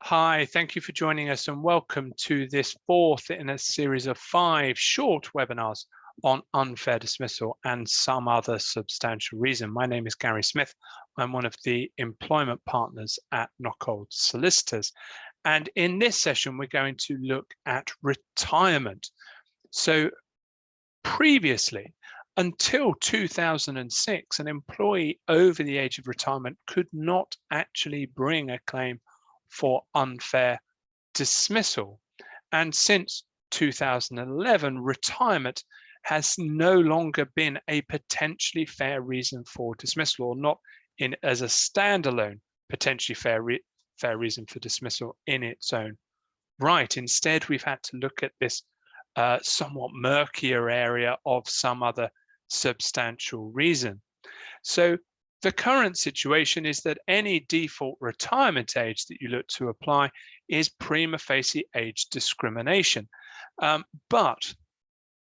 Hi, thank you for joining us and welcome to this fourth in a series of 5 short webinars on unfair dismissal and some other substantial reason. My name is Gary Smith. I'm one of the employment partners at Nockolds Solicitors. And in this session, we're going to look at retirement. So previously, until 2006, an employee over the age of retirement could not actually bring a claim for unfair dismissal. And since 2011, retirement has no longer been a potentially fair reason for dismissal, or not in as a standalone potentially fair reason for dismissal in its own right. Instead, we've had to look at this somewhat murkier area of some other substantial reason. So the current situation is that any default retirement age that you look to apply is prima facie age discrimination. But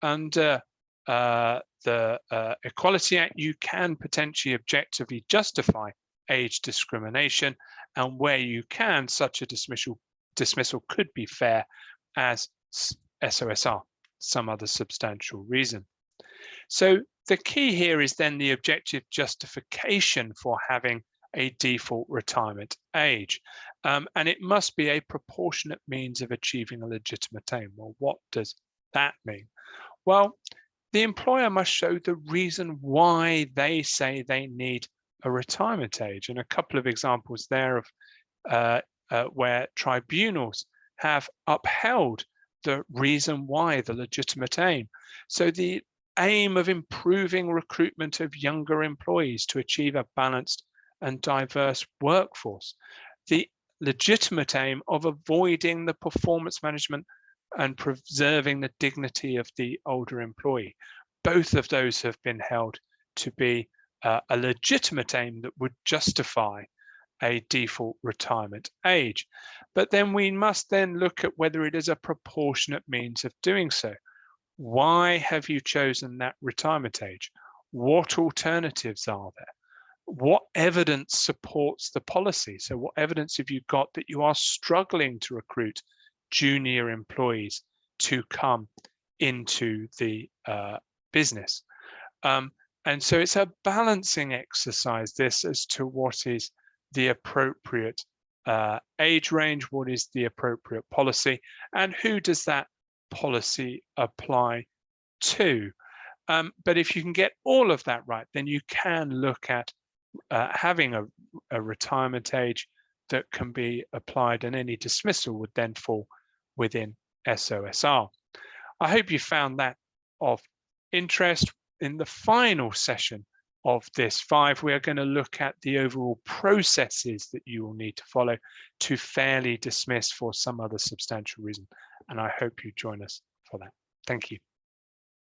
under the Equality Act, you can potentially objectively justify age discrimination, and where you can, such a dismissal could be fair as SOSR, some other substantial reason. So the key here is then the objective justification for having a default retirement age. And it must be a proportionate means of achieving a legitimate aim. Well, what does that mean? Well, the employer must show the reason why they say they need a retirement age. And a couple of examples there of where tribunals have upheld the reason why, the legitimate aim. So the aim of improving recruitment of younger employees to achieve a balanced and diverse workforce, the legitimate aim of avoiding the performance management and preserving the dignity of the older employee. Both of those have been held to be a legitimate aim that would justify a default retirement age. But then we must then look at whether it is a proportionate means of doing so. Why have you chosen that retirement age? What alternatives are there? What evidence supports the policy? So what evidence have you got that you are struggling to recruit junior employees to come into the business? And so it's a balancing exercise, this, as to what is the appropriate age range, what is the appropriate policy, and who does that policy apply to. But if you can get all of that right, then you can look at having a retirement age that can be applied, and any dismissal would then fall within SOSR. I hope you found that of interest. In the final session of this 5, we are going to look at the overall processes that you will need to follow to fairly dismiss for some other substantial reason. And I hope you join us for that. Thank you.